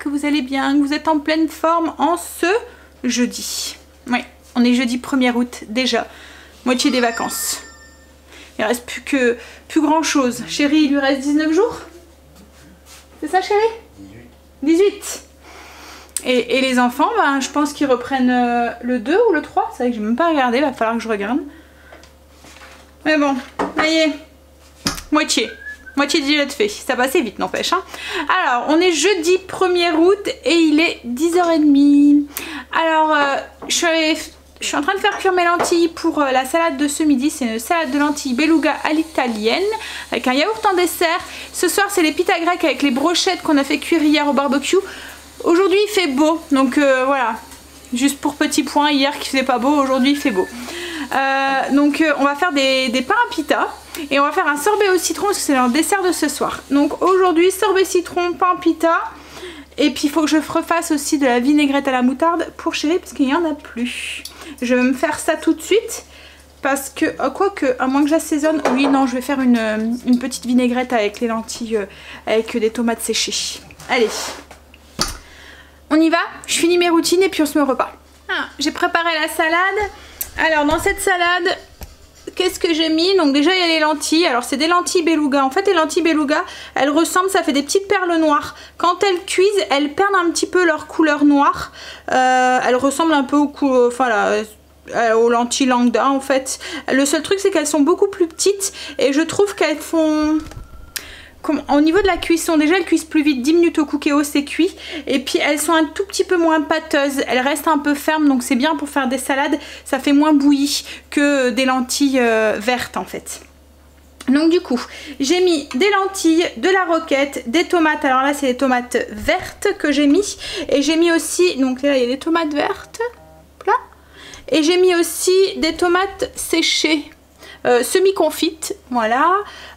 Vous allez bien, que vous êtes en pleine forme en ce jeudi. Oui, on est jeudi 1er août déjà, moitié des vacances. Il reste plus grand chose. Chérie, il lui reste 19 jours. C'est ça, chérie? 18. Et les enfants, ben, je pense qu'ils reprennent le 2 ou le 3. C'est vrai que j'ai même pas regardé, va falloir que je regarde. Mais bon, ça y est, moitié déjà de fait, ça passait vite n'empêche hein. Alors on est jeudi 1er août et il est 10h30. Alors je suis en train de faire cuire mes lentilles pour la salade de ce midi. C'est une salade de lentilles beluga à l'italienne avec un yaourt en dessert. Ce soir c'est les pitas grecs avec les brochettes qu'on a fait cuire hier au barbecue. Aujourd'hui il fait beau donc voilà, juste pour petit point, hier qui faisait pas beau, aujourd'hui il fait beau. Donc on va faire des pains à pita et on va faire un sorbet au citron parce que c'est leur dessert de ce soir. Donc aujourd'hui sorbet citron, pain pita, et puis il faut que je refasse aussi de la vinaigrette à la moutarde pour chérie parce qu'il n'y en a plus. Je vais me faire ça tout de suite parce que, quoique, à moins que j'assaisonne, oui non je vais faire une petite vinaigrette avec les lentilles, avec des tomates séchées. Allez, on y va, je finis mes routines et puis on se met au repas. Ah, j'ai préparé la salade. Alors dans cette salade, qu'est-ce que j'ai mis? Donc déjà il y a les lentilles. Alors c'est des lentilles beluga. En fait les lentilles beluga, elles ressemblent, ça fait des petites perles noires. Quand elles cuisent, elles perdent un petit peu leur couleur noire. Elles ressemblent un peu aux lentilles lambda en fait. Le seul truc c'est qu'elles sont beaucoup plus petites et je trouve qu'elles font... Au niveau de la cuisson, déjà elles cuisent plus vite, 10 minutes au cookéo c'est cuit. Et puis elles sont un tout petit peu moins pâteuses, elles restent un peu fermes, donc c'est bien pour faire des salades, ça fait moins bouilli que des lentilles vertes en fait. Donc du coup, j'ai mis des lentilles, de la roquette, des tomates, alors là c'est des tomates vertes que j'ai mis. Et j'ai mis aussi, donc là il y a des tomates vertes, là. Et j'ai mis aussi des tomates séchées. Semi-confites, voilà,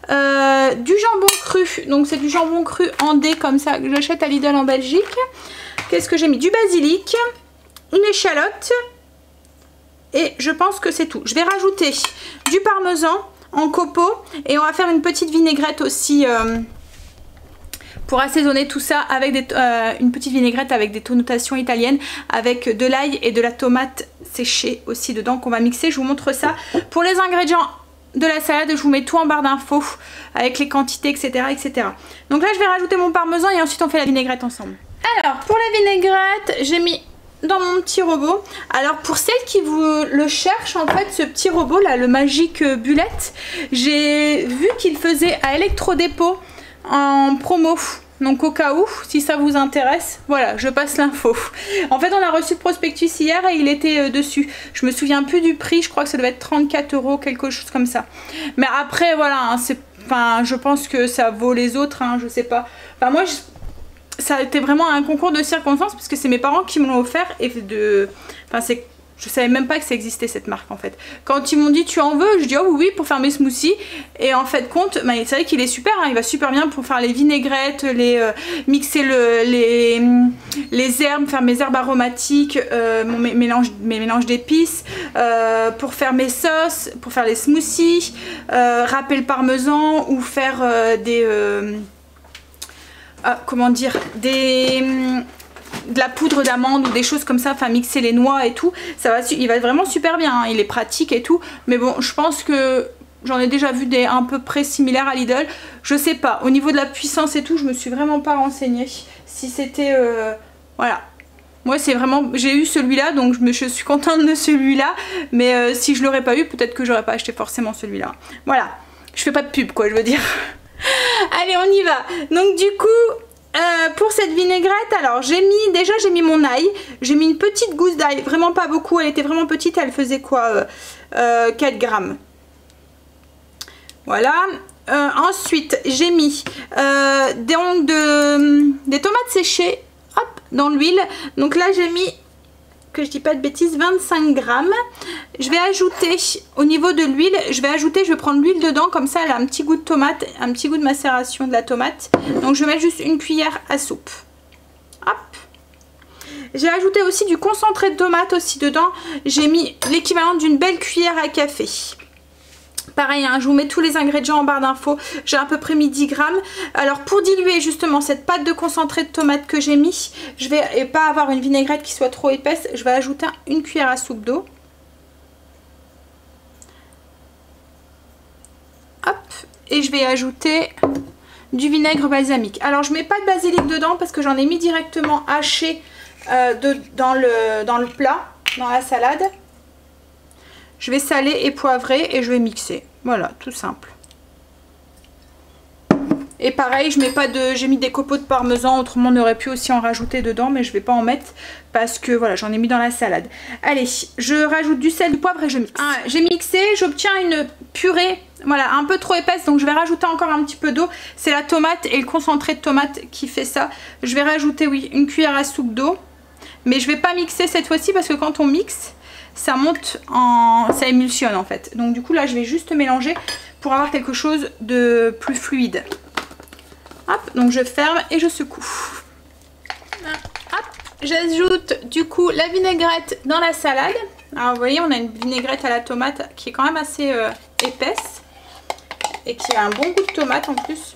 du jambon cru, donc c'est du jambon cru en dés comme ça que j'achète à Lidl en Belgique. Qu'est-ce que j'ai mis? Du basilic, une échalote et je pense que c'est tout. Je vais rajouter du parmesan en copeaux et on va faire une petite vinaigrette aussi pour assaisonner tout ça avec une petite vinaigrette avec des connotations italiennes, avec de l'ail et de la tomate séchée aussi dedans qu'on va mixer. Je vous montre ça. Pour les ingrédients de la salade, je vous mets tout en barre d'infos avec les quantités, etc., etc. Donc là je vais rajouter mon parmesan et ensuite on fait la vinaigrette ensemble. Alors pour la vinaigrette, j'ai mis dans mon petit robot. Alors pour celles qui vous le cherchent, en fait ce petit robot là, le Magic Bullet, j'ai vu qu'il faisait à Electrodépôt en promo. Donc au cas où, si ça vous intéresse, voilà, je passe l'info. En fait on a reçu le prospectus hier et il était dessus. Je me souviens plus du prix, je crois que ça devait être 34 €, quelque chose comme ça. Mais après voilà, hein, je pense que ça vaut les autres, hein, je sais pas. Enfin moi, ça a été vraiment un concours de circonstances parce que c'est mes parents qui me l'ont offert et je savais même pas que ça existait cette marque en fait. Quand ils m'ont dit tu en veux, je dis oh oui pour faire mes smoothies. Et en fait compte, bah, c'est vrai qu'il est super, hein, il va super bien pour faire les vinaigrettes, mixer les herbes, faire mes herbes aromatiques, mes mélanges d'épices, pour faire mes sauces, pour faire les smoothies, râper le parmesan ou faire comment dire, de la poudre d'amande ou des choses comme ça, enfin mixer les noix et tout, il va vraiment super bien, hein, il est pratique et tout, mais bon je pense que j'en ai déjà vu des à peu près similaires à Lidl, je sais pas, au niveau de la puissance et tout, je me suis vraiment pas renseignée si c'était, voilà. Moi c'est vraiment, j'ai eu celui-là donc je suis contente de celui-là, mais si je l'aurais pas eu, peut-être que j'aurais pas acheté forcément celui-là. Voilà, je fais pas de pub quoi, je veux dire. Allez on y va. Donc du coup pour cette vinaigrette, alors j'ai mis mon ail, j'ai mis une petite gousse d'ail, vraiment pas beaucoup, elle était vraiment petite, elle faisait quoi 4 grammes. Voilà. Ensuite j'ai mis des tomates séchées, hop, dans l'huile. Donc là j'ai mis, que je dis pas de bêtises, 25 grammes. Je vais ajouter au niveau de l'huile, je vais prendre l'huile dedans, comme ça elle a un petit goût de tomate, un petit goût de macération de la tomate. Donc je vais mettre juste une cuillère à soupe. Hop. J'ai ajouté aussi du concentré de tomate aussi dedans. J'ai mis l'équivalent d'une belle cuillère à café. Pareil, hein, je vous mets tous les ingrédients en barre d'infos. J'ai à peu près mis 10 grammes. Alors pour diluer justement cette pâte de concentré de tomate que j'ai mis, je vais pas avoir une vinaigrette qui soit trop épaisse. Je vais ajouter une cuillère à soupe d'eau. Hop. Et je vais ajouter du vinaigre balsamique. Alors je mets pas de basilic dedans parce que j'en ai mis directement haché dans le plat, dans la salade. Je vais saler et poivrer et je vais mixer. Voilà, tout simple. Et pareil, j'ai mis des copeaux de parmesan, autrement on aurait pu aussi en rajouter dedans, mais je vais pas en mettre parce que voilà, j'en ai mis dans la salade. Allez, je rajoute du sel, du poivre et je mixe. J'ai mixé, j'obtiens une purée, voilà, un peu trop épaisse, donc je vais rajouter encore un petit peu d'eau. C'est la tomate et le concentré de tomate qui fait ça. Je vais rajouter, oui, une cuillère à soupe d'eau, mais je vais pas mixer cette fois-ci parce que quand on mixe, ça monte ça émulsionne en fait. Donc du coup là je vais juste mélanger pour avoir quelque chose de plus fluide. Hop, donc je ferme et je secoue. Hop, j'ajoute du coup la vinaigrette dans la salade. Alors vous voyez, on a une vinaigrette à la tomate qui est quand même assez épaisse et qui a un bon goût de tomate en plus.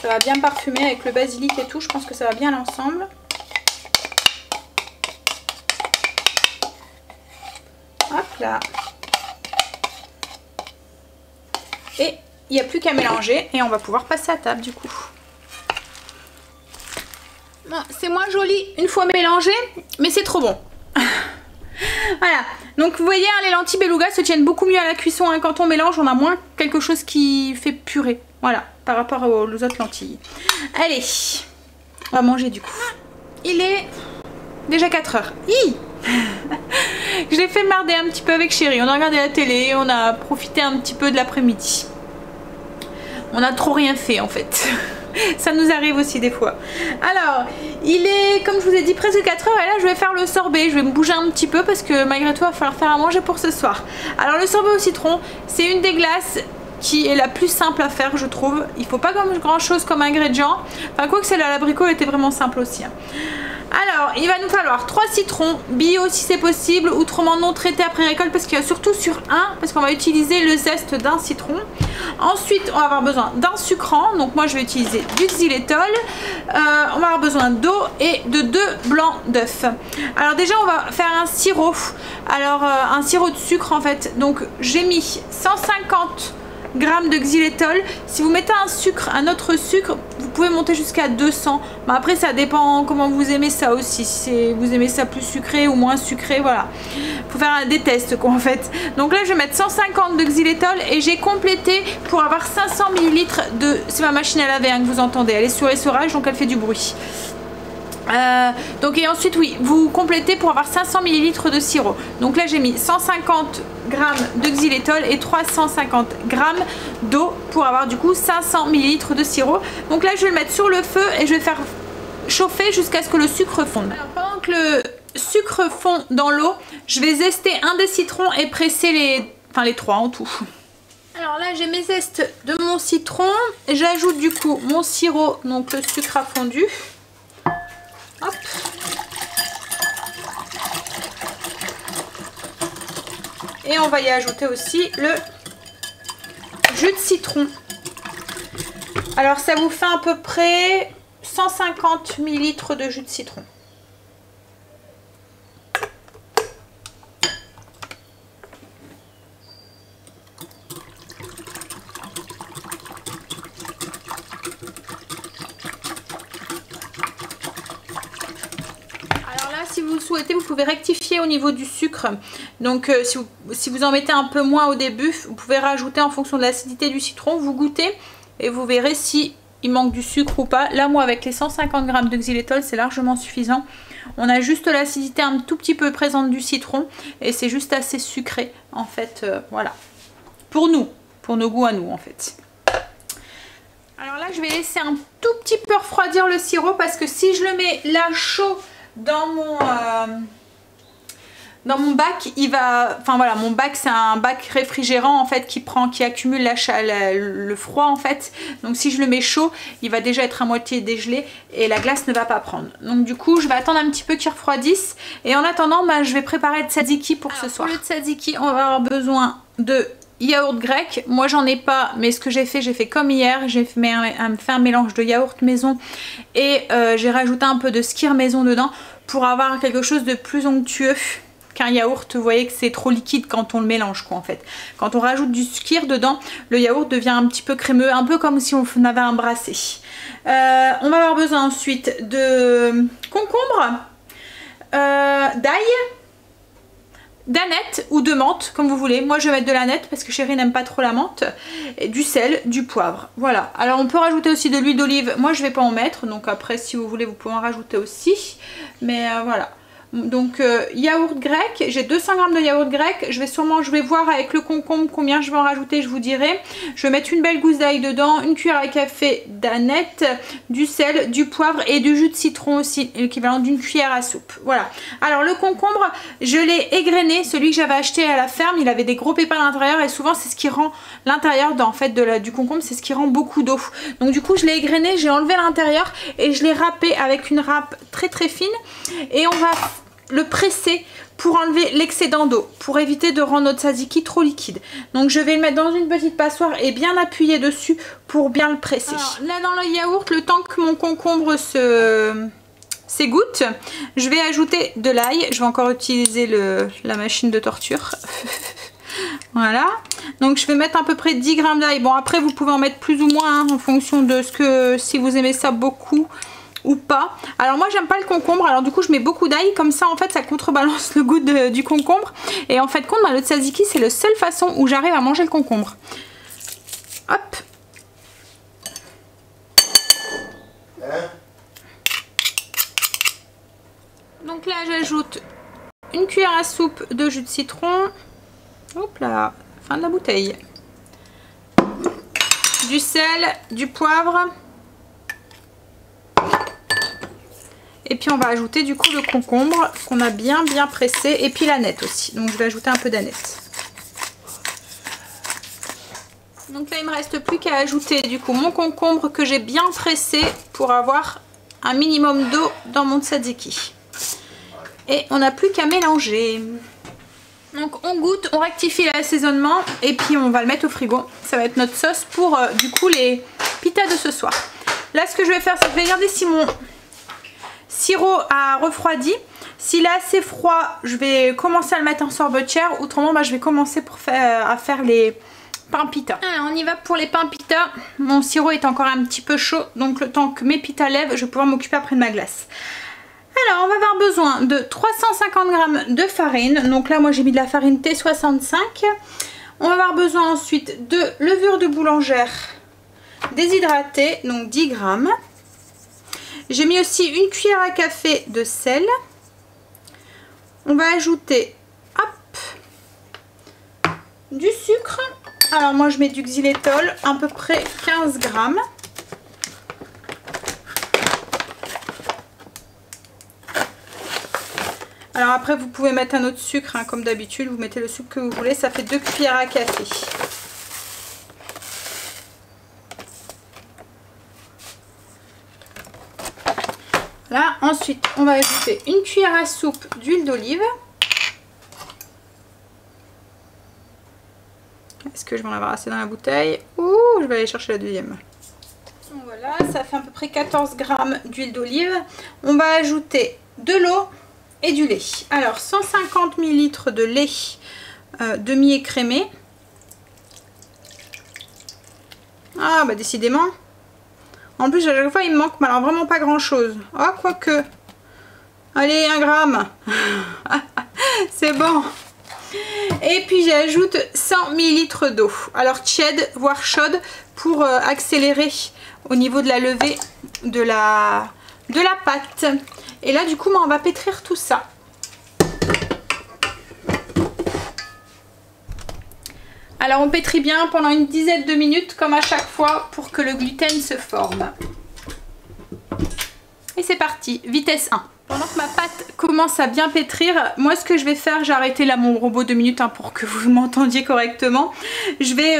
Ça va bien parfumer avec le basilic et tout, je pense que ça va bien l'ensemble. Hop là. Et il n'y a plus qu'à mélanger et on va pouvoir passer à table du coup. Bon, c'est moins joli une fois mélangé, mais c'est trop bon. Voilà, donc vous voyez, hein, les lentilles beluga se tiennent beaucoup mieux à la cuisson, hein. Quand on mélange, on a moins quelque chose qui fait purée. Voilà, par rapport aux autres lentilles. Allez, on va manger du coup. Il est déjà 4 heures. Je l'ai fait marder un petit peu avec chérie. On a regardé la télé, on a profité un petit peu de l'après-midi. On a trop rien fait en fait. Ça nous arrive aussi des fois. Alors, il est, comme je vous ai dit, presque 4 heures et là je vais faire le sorbet. Je vais me bouger un petit peu parce que malgré tout il va falloir faire à manger pour ce soir. Alors le sorbet au citron, c'est une des glaces qui est la plus simple à faire, je trouve. Il faut pas grand chose comme ingrédient. Enfin, quoi que celle à l'abricot elle était vraiment simple aussi, hein. Alors, il va nous falloir 3 citrons bio si c'est possible, autrement non traités après récolte, parce qu'il y a surtout sur un, parce qu'on va utiliser le zeste d'un citron. Ensuite, on va avoir besoin d'un sucrant, donc moi je vais utiliser du xylitol. On va avoir besoin d'eau et de 2 blancs d'œufs. Alors déjà, on va faire un sirop. Alors, un sirop de sucre en fait. Donc, j'ai mis 150 grammes de xylitol. Si vous mettez un autre sucre, vous pouvez monter jusqu'à 200. Mais après ça dépend comment vous aimez ça aussi, si vous aimez ça plus sucré ou moins sucré, voilà, faut faire des tests quoi en fait. Donc là je vais mettre 150 de xylitol et j'ai complété pour avoir 500 ml de, c'est ma machine à laver, hein, que vous entendez, elle est sur essorage donc elle fait du bruit. Donc et ensuite oui, vous complétez pour avoir 500 ml de sirop. Donc là j'ai mis 150 grammes de xylitol et 350 grammes d'eau pour avoir du coup 500 ml de sirop. Donc là je vais le mettre sur le feu et je vais faire chauffer jusqu'à ce que le sucre fonde. Alors, pendant que le sucre fond dans l'eau, je vais zester un des citrons et presser les 3 en tout. Alors là j'ai mes zestes de mon citron, j'ajoute du coup mon sirop, donc le sucre a fondu. Hop. Et on va y ajouter aussi le jus de citron. Alors ça vous fait à peu près 150 ml de jus de citron. Si vous le souhaitez, vous pouvez rectifier au niveau du sucre. Donc si vous en mettez un peu moins au début, vous pouvez rajouter en fonction de l'acidité du citron. Vous goûtez et vous verrez si il manque du sucre ou pas. Là moi avec les 150 g de xylitol c'est largement suffisant. On a juste l'acidité un tout petit peu présente du citron et c'est juste assez sucré en fait, voilà. Pour nous, pour nos goûts à nous en fait. Alors là je vais laisser un tout petit peu refroidir le sirop parce que si je le mets là chaud dans mon bac, il va, enfin voilà, mon bac c'est un bac réfrigérant en fait qui accumule le froid en fait. Donc si je le mets chaud, il va déjà être à moitié dégelé et la glace ne va pas prendre. Donc du coup, je vais attendre un petit peu qu'il refroidisse et en attendant, bah, je vais préparer le tzatziki pour ce soir. Pour le tzatziki, on va avoir besoin de yaourt grec. Moi j'en ai pas, mais ce que j'ai fait comme hier, j'ai fait un mélange de yaourt maison et j'ai rajouté un peu de skyr maison dedans pour avoir quelque chose de plus onctueux qu'un yaourt. Vous voyez que c'est trop liquide quand on le mélange quoi en fait. Quand on rajoute du skyr dedans, le yaourt devient un petit peu crémeux, un peu comme si on avait un brassé. On va avoir besoin ensuite de concombre, d'ail, d'aneth ou de menthe comme vous voulez. Moi je vais mettre de l'aneth parce que chérie n'aime pas trop la menthe, et du sel, du poivre, voilà. Alors on peut rajouter aussi de l'huile d'olive, moi je vais pas en mettre, donc après si vous voulez vous pouvez en rajouter aussi, mais voilà. Donc yaourt grec, j'ai 200 g de yaourt grec, je vais voir avec le concombre combien je vais en rajouter, je vous dirai. Je vais mettre une belle gousse d'ail dedans, une cuillère à café d'aneth, du sel, du poivre et du jus de citron aussi, l'équivalent d'une cuillère à soupe. Voilà. Alors le concombre, je l'ai égrené, celui que j'avais acheté à la ferme, il avait des gros pépins à l'intérieur et souvent c'est ce qui rend l'intérieur en fait du concombre, c'est ce qui rend beaucoup d'eau. Donc du coup je l'ai égrené, j'ai enlevé l'intérieur et je l'ai râpé avec une râpe très très fine et on va le presser pour enlever l'excédent d'eau, pour éviter de rendre notre tzatziki trop liquide. Donc je vais le mettre dans une petite passoire et bien appuyer dessus pour bien le presser. Alors, là dans le yaourt, le temps que mon concombre s'égoutte, je vais ajouter de l'ail. Je vais encore utiliser la machine de torture. Voilà, donc je vais mettre à peu près 10 g d'ail. Bon après vous pouvez en mettre plus ou moins hein, en fonction de si vous aimez ça beaucoup ou pas. Alors moi j'aime pas le concombre, alors du coup je mets beaucoup d'ail, comme ça en fait ça contrebalance le goût du concombre et en fait compte le tzatziki c'est la seule façon où j'arrive à manger le concombre. Hop. Donc là j'ajoute une cuillère à soupe de jus de citron. Hop là, fin de la bouteille. Du sel, du poivre. Et puis on va ajouter du coup le concombre qu'on a bien pressé et puis l'aneth aussi. Donc je vais ajouter un peu d'aneth. Donc là il me reste plus qu'à ajouter du coup mon concombre que j'ai bien pressé pour avoir un minimum d'eau dans mon tzatziki. Et on n'a plus qu'à mélanger. Donc on goûte, on rectifie l'assaisonnement et puis on va le mettre au frigo. Ça va être notre sauce pour du coup les pitas de ce soir. Là ce que je vais faire c'est que je vais regarder si mon sirop a refroidi. S'il est assez froid, je vais commencer à le mettre en sorbetière. Autrement, bah, je vais commencer à faire les pains pita. Alors, on y va pour les pains pita. Mon sirop est encore un petit peu chaud. Donc, le temps que mes pitas lèvent, je vais pouvoir m'occuper après de ma glace. Alors, on va avoir besoin de 350 g de farine. Donc là, moi, j'ai mis de la farine T65. On va avoir besoin ensuite de levure de boulangère déshydratée. Donc, 10 g. J'ai mis aussi une cuillère à café de sel. On va ajouter hop, du sucre. Alors moi je mets du xylitol, à peu près 15 g. Alors après vous pouvez mettre un autre sucre hein, comme d'habitude. Vous mettez le sucre que vous voulez. Ça fait 2 cuillères à café. Là, ensuite, on va ajouter une cuillère à soupe d'huile d'olive. Est-ce que je vais en avoir assez dans la bouteille? Ouh, je vais aller chercher la deuxième. Voilà, ça fait à peu près 14 g d'huile d'olive. On va ajouter de l'eau et du lait. Alors, 150 ml de lait demi-écrémé. Ah, bah décidément. En plus, à chaque fois, il me manque, mais alors vraiment pas grand chose. Ah, quoique. Allez, 1 gramme. C'est bon. Et puis j'ajoute 100 ml d'eau. Alors tiède, voire chaude, pour accélérer au niveau de la levée de la pâte. Et là du coup on va pétrir tout ça. Alors on pétrit bien pendant une dizaine de minutes comme à chaque fois pour que le gluten se forme. Et c'est parti, vitesse 1. Pendant que ma pâte commence à bien pétrir, moi ce que je vais faire, j'ai arrêté là mon robot 2 minutes hein, pour que vous m'entendiez correctement. Je vais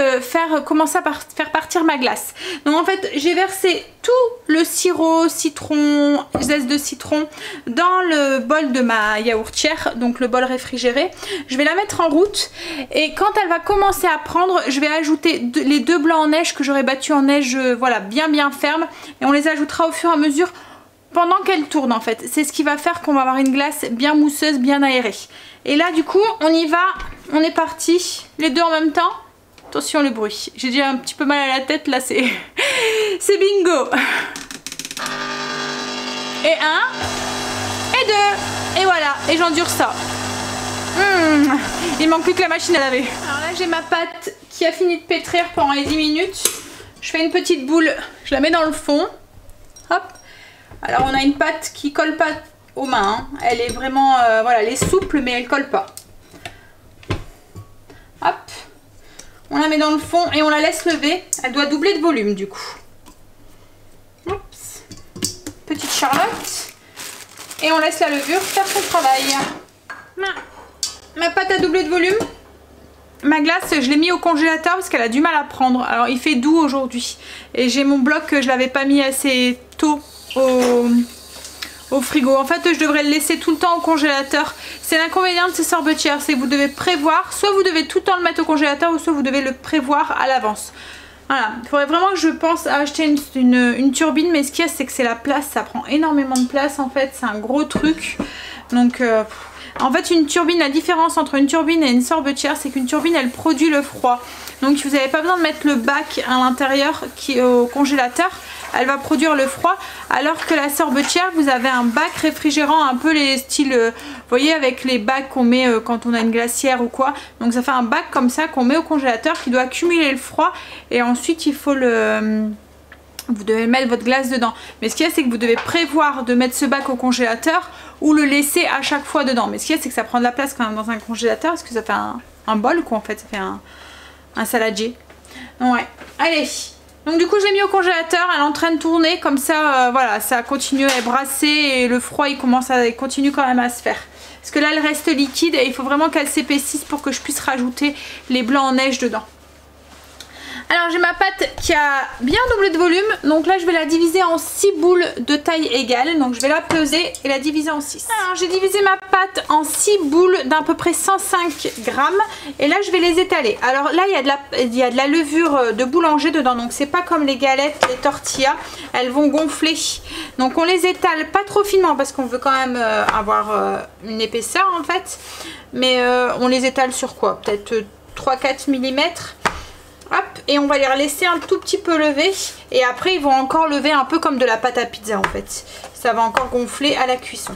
commencer à faire partir ma glace. Donc en fait j'ai versé tout le sirop, citron, zeste de citron dans le bol de ma yaourtière, donc le bol réfrigéré. Je vais la mettre en route et quand elle va commencer à prendre, je vais ajouter les 2 blancs en neige que j'aurais battus en neige, voilà, bien ferme, et on les ajoutera au fur et à mesure pendant qu'elle tourne en fait. C'est ce qui va faire qu'on va avoir une glace bien mousseuse, bien aérée. Et là du coup on y va, on est parti, les 2 en même temps. Attention le bruit, j'ai déjà un petit peu mal à la tête là, c'est c'est bingo. Et 1 et 2 et voilà, et j'endure ça. Il manque plus que la machine à laver. Alors là j'ai ma pâte qui a fini de pétrir pendant les 10 minutes. Je fais une petite boule, je la mets dans le fond. Hop. Alors on a une pâte qui colle pas aux mains, hein. Elle est vraiment, voilà, elle est souple mais elle colle pas. Hop, on la met dans le fond et on la laisse lever. Elle doit doubler de volume du coup. Oups. Petite Charlotte. Et on laisse la levure faire son travail. Ma pâte a doublé de volume. Ma glace, je l'ai mis au congélateur parce qu'elle a du mal à prendre. Alors il fait doux aujourd'hui. Et j'ai mon bloc que je l'avais pas mis assez tôt au frigo. En fait je devrais le laisser tout le temps au congélateur. C'est l'inconvénient de ces sorbetières, c'est que vous devez prévoir, soit vous devez tout le temps le mettre au congélateur ou soit vous devez le prévoir à l'avance. Voilà, il faudrait vraiment que je pense à acheter une turbine, mais ce qu'il y a c'est que c'est la place, ça prend énormément de place en fait, c'est un gros truc. Donc en fait une turbine, la différence entre une turbine et une sorbetière, c'est qu'une turbine elle produit le froid. Donc vous n'avez pas besoin de mettre le bac à l'intérieur qui est au congélateur. Elle va produire le froid, alors que la sorbetière, vous avez un bac réfrigérant, un peu les styles, vous voyez, avec les bacs qu'on met quand on a une glacière ou quoi. Donc ça fait un bac comme ça qu'on met au congélateur qui doit accumuler le froid et ensuite il faut vous devez mettre votre glace dedans. Mais ce qu'il y a c'est que vous devez prévoir de mettre ce bac au congélateur ou le laisser à chaque fois dedans. Mais ce qu'il y a c'est que ça prend de la place quand même dans un congélateur parce que ça fait un bol quoi en fait, ça fait un saladier. Donc ouais, allez. Donc du coup je l'ai mis au congélateur, elle est en train de tourner comme ça, voilà, ça continue à brasser et le froid il continue quand même à se faire. Parce que là elle reste liquide et il faut vraiment qu'elle s'épaississe pour que je puisse rajouter les blancs en neige dedans. Alors j'ai ma pâte qui a bien doublé de volume, donc là je vais la diviser en 6 boules de taille égale, donc je vais la peser et la diviser en 6. Alors j'ai divisé ma pâte en 6 boules d'à peu près 105 grammes et là je vais les étaler. Alors là il y a de la levure de boulanger dedans, donc c'est pas comme les galettes, les tortillas, elles vont gonfler. Donc on les étale pas trop finement parce qu'on veut quand même avoir une épaisseur en fait, mais on les étale sur quoi? Peut-être 3-4 mm. Hop, et on va les laisser un tout petit peu lever et après ils vont encore lever un peu comme de la pâte à pizza en fait. Ça va encore gonfler à la cuisson.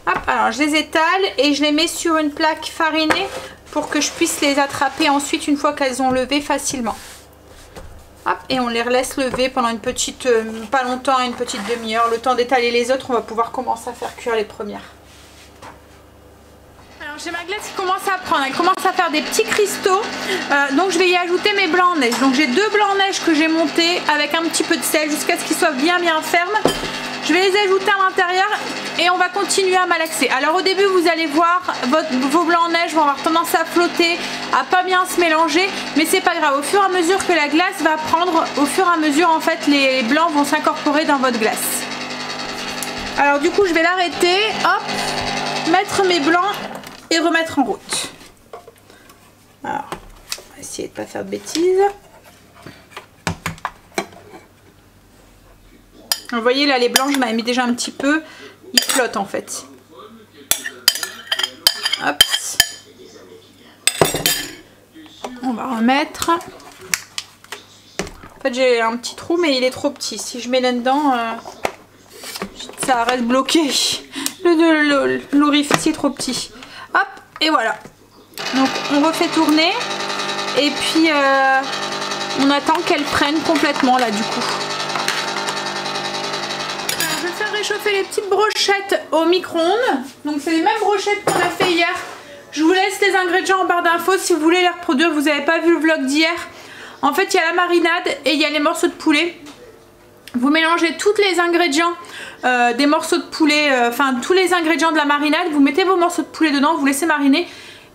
Hop, alors je les étale et je les mets sur une plaque farinée pour que je puisse les attraper ensuite une fois qu'elles ont levé facilement. Hop, et on les laisse lever pendant une petite, pas longtemps, une petite demi-heure. Le temps d'étaler les autres, on va pouvoir commencer à faire cuire les premières. J'ai ma glace qui commence à prendre, elle commence à faire des petits cristaux, donc je vais y ajouter mes blancs en neige. Donc j'ai 2 blancs en neige que j'ai montés avec un petit peu de sel jusqu'à ce qu'ils soient bien fermes. Je vais les ajouter à l'intérieur et on va continuer à malaxer. Alors au début vous allez voir vos blancs en neige vont avoir tendance à flotter, à pas bien se mélanger, mais c'est pas grave. Au fur et à mesure que la glace va prendre, au fur et à mesure en fait les blancs vont s'incorporer dans votre glace. Alors du coup je vais l'arrêter, hop, mettre mes blancs et remettre en route. Alors, on va essayer de ne pas faire de bêtises. Vous voyez là les blancs, je m'avais mis déjà un petit peu, ils flottent en fait. Hop. On va remettre. En fait j'ai un petit trou mais il est trop petit. Si je mets là-dedans, ça reste bloqué. l'orifice est trop petit. Hop, et voilà. Donc on refait tourner. Et puis on attend qu'elle prenne complètement là du coup. Alors, je vais faire réchauffer les petites brochettes au micro-ondes. Donc c'est les mêmes brochettes qu'on a fait hier. Je vous laisse les ingrédients en barre d'infos si vous voulez les reproduire. Vous n'avez pas vu le vlog d'hier. En fait, il y a la marinade et il y a les morceaux de poulet. Vous mélangez tous les ingrédients des morceaux de poulet, enfin tous les ingrédients de la marinade. Vous mettez vos morceaux de poulet dedans, vous laissez mariner.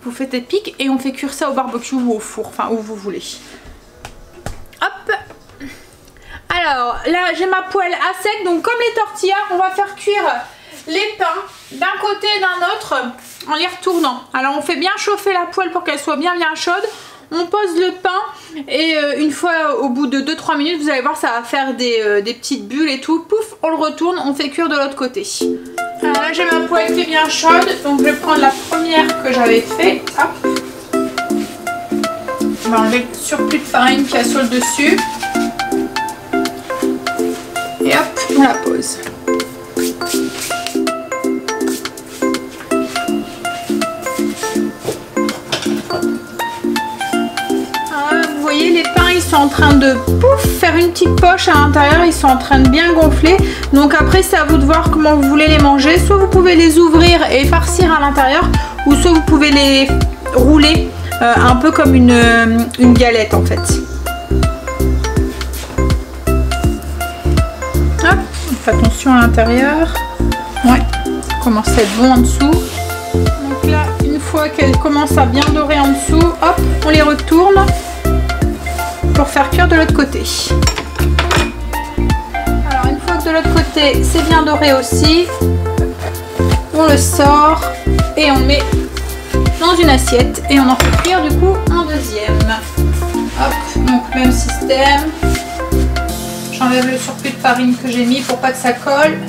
Vous faites des pics et on fait cuire ça au barbecue ou au four, enfin où vous voulez. Hop. Alors là, j'ai ma poêle à sec. Donc comme les tortillas, on va faire cuire les pains d'un côté et d'un autre en les retournant. Alors on fait bien chauffer la poêle pour qu'elle soit bien chaude. On pose le pain et une fois au bout de 2-3 minutes, vous allez voir, ça va faire des petites bulles et tout. Pouf, on le retourne, on fait cuire de l'autre côté. Alors là, j'ai ma poêle qui est bien chaude, donc je vais prendre la première que j'avais fait. Hop. On va enlever le surplus de farine qu'il y a sur le dessus. Et hop, on la pose. Les pains ils sont en train de faire une petite poche à l'intérieur, ils sont en train de bien gonfler. Donc après c'est à vous de voir comment vous voulez les manger. Soit vous pouvez les ouvrir et farcir à l'intérieur, ou soit vous pouvez les rouler un peu comme une galette en fait. Hop, on fait attention à l'intérieur. Ouais, ça commence à être bon en dessous. Donc là, une fois qu'elle commence à bien dorer en dessous, hop, on les retourne pour faire cuire de l'autre côté. Alors une fois que de l'autre côté c'est bien doré aussi, on le sort et on le met dans une assiette et on en fait cuire du coup un deuxième. Hop, donc même système. J'enlève le surplus de farine que j'ai mis pour pas que ça colle.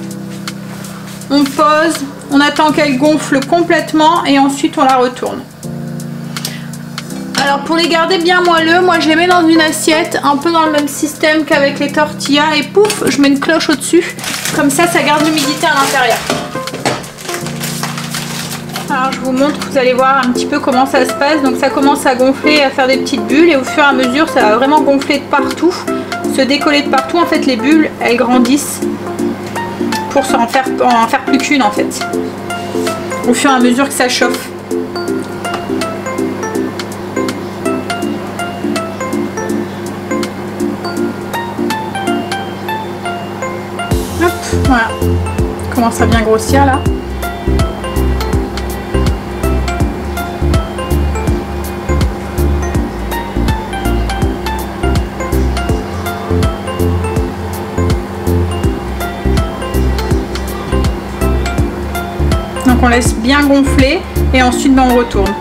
On pose, on attend qu'elle gonfle complètement et ensuite on la retourne. Alors pour les garder bien moelleux, moi je les mets dans une assiette, un peu dans le même système qu'avec les tortillas, et pouf, je mets une cloche au-dessus, comme ça, ça garde l'humidité à l'intérieur. Alors je vous montre, vous allez voir un petit peu comment ça se passe. Donc ça commence à gonfler, à faire des petites bulles, et au fur et à mesure ça va vraiment gonfler de partout, se décoller de partout. En fait les bulles, elles grandissent pour en faire plus qu'une en fait, au fur et à mesure que ça chauffe. Voilà, commence à bien grossir là. Donc on laisse bien gonfler et ensuite on retourne.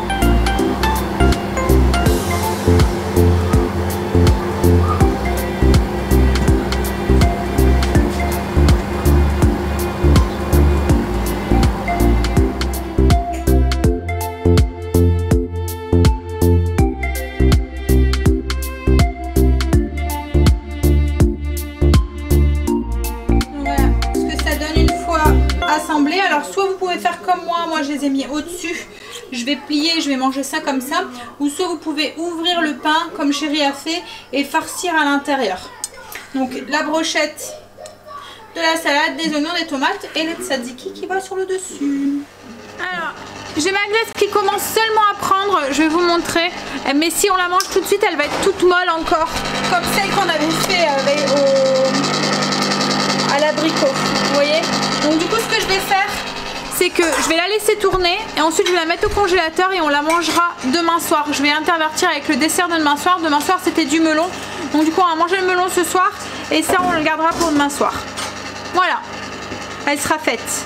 Alors soit vous pouvez faire comme moi je les ai mis au-dessus, je vais plier, je vais manger ça comme ça, ou soit vous pouvez ouvrir le pain comme Chérie a fait et farcir à l'intérieur. Donc la brochette de la salade, des oignons, des tomates et le tzatziki qui va sur le dessus. Alors j'ai ma glace qui commence seulement à prendre, je vais vous montrer, mais si on la mange tout de suite elle va être toute molle encore, comme celle qu'on avait fait à l'abricot, vous voyez. Donc du coup ce que je vais faire, c'est que je vais la laisser tourner et ensuite je vais la mettre au congélateur et on la mangera demain soir. Je vais intervertir avec le dessert de demain soir. Demain soir c'était du melon, donc du coup on va manger le melon ce soir et ça on le gardera pour demain soir. Voilà, elle sera faite.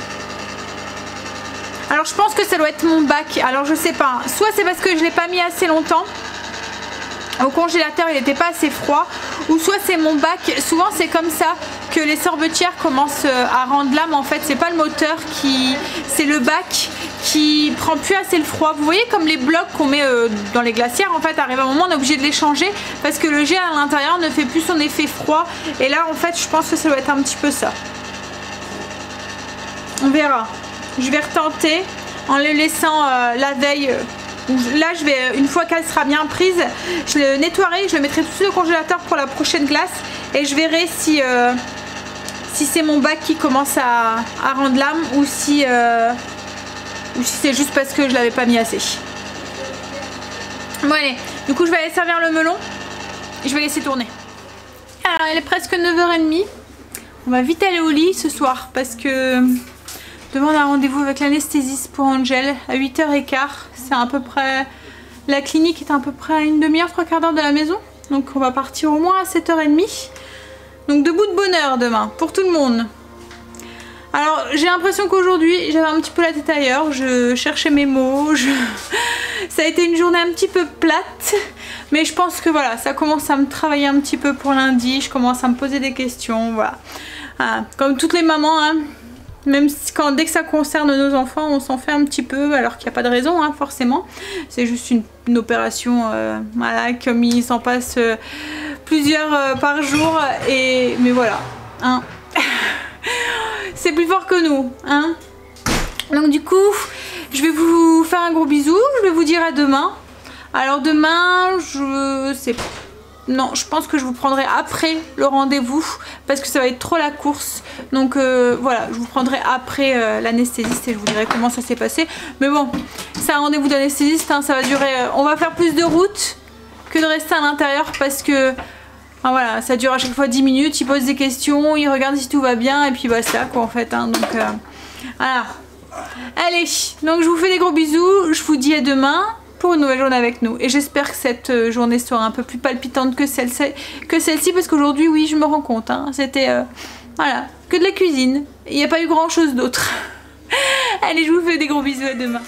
Alors je pense que ça doit être mon bac, alors je sais pas, soit c'est parce que je l'ai pas mis assez longtemps au congélateur, il n'était pas assez froid, ou soit c'est mon bac. Souvent c'est comme ça que les sorbetières commencent à rendre l'âme. En fait c'est pas le moteur qui, c'est le bac qui prend plus assez le froid. Vous voyez comme les blocs qu'on met dans les glacières, en fait arrive un moment on est obligé de les changer parce que le jet à l'intérieur ne fait plus son effet froid, et là en fait je pense que ça doit être un petit peu ça. On verra. je vais retenter en le laissant la veille. Là, je vais, une fois qu'elle sera bien prise, je le nettoierai, je le mettrai tout de suite au congélateur pour la prochaine glace et je verrai si c'est mon bac qui commence à rendre l'âme ou si c'est juste parce que je l'avais pas mis assez. Bon allez, du coup je vais aller servir le melon et je vais laisser tourner. Alors il est presque 9h30. On va vite aller au lit ce soir parce que demain on a rendez-vous avec l'anesthésiste pour Angel à 8h15. C'est à peu près... La clinique est à peu près à une demi-heure, 3/4 d'heure de la maison. Donc on va partir au moins à 7h30. Donc debout de bonheur demain, pour tout le monde. Alors j'ai l'impression qu'aujourd'hui j'avais un petit peu la tête ailleurs, je cherchais mes mots, ça a été une journée un petit peu plate, mais je pense que voilà, ça commence à me travailler un petit peu pour lundi, je commence à me poser des questions, voilà. Comme toutes les mamans, hein, même si dès que ça concerne nos enfants, on s'en fait un petit peu, alors qu'il n'y a pas de raison, hein, forcément. C'est juste une opération, voilà, comme il s'en passe plusieurs par jour, mais voilà, hein. C'est plus fort que nous, hein. Donc du coup, je vais vous faire un gros bisou, je vais vous dire à demain. Alors demain, non, je pense que je vous prendrai après le rendez-vous parce que ça va être trop la course. Donc voilà, je vous prendrai après l'anesthésiste et je vous dirai comment ça s'est passé. Mais bon, c'est un rendez-vous d'anesthésiste, hein, ça va durer... on va faire plus de route que de rester à l'intérieur parce que... Enfin, voilà, ça dure à chaque fois 10 minutes, il pose des questions, il regarde si tout va bien et puis basta quoi en fait, hein, donc voilà. Allez, donc je vous fais des gros bisous, je vous dis à demain pour une nouvelle journée avec nous et j'espère que cette journée sera un peu plus palpitante que celle-ci parce qu'aujourd'hui oui je me rends compte, hein, c'était voilà, que de la cuisine, il n'y a pas eu grand chose d'autre. Allez, je vous fais des gros bisous, à demain.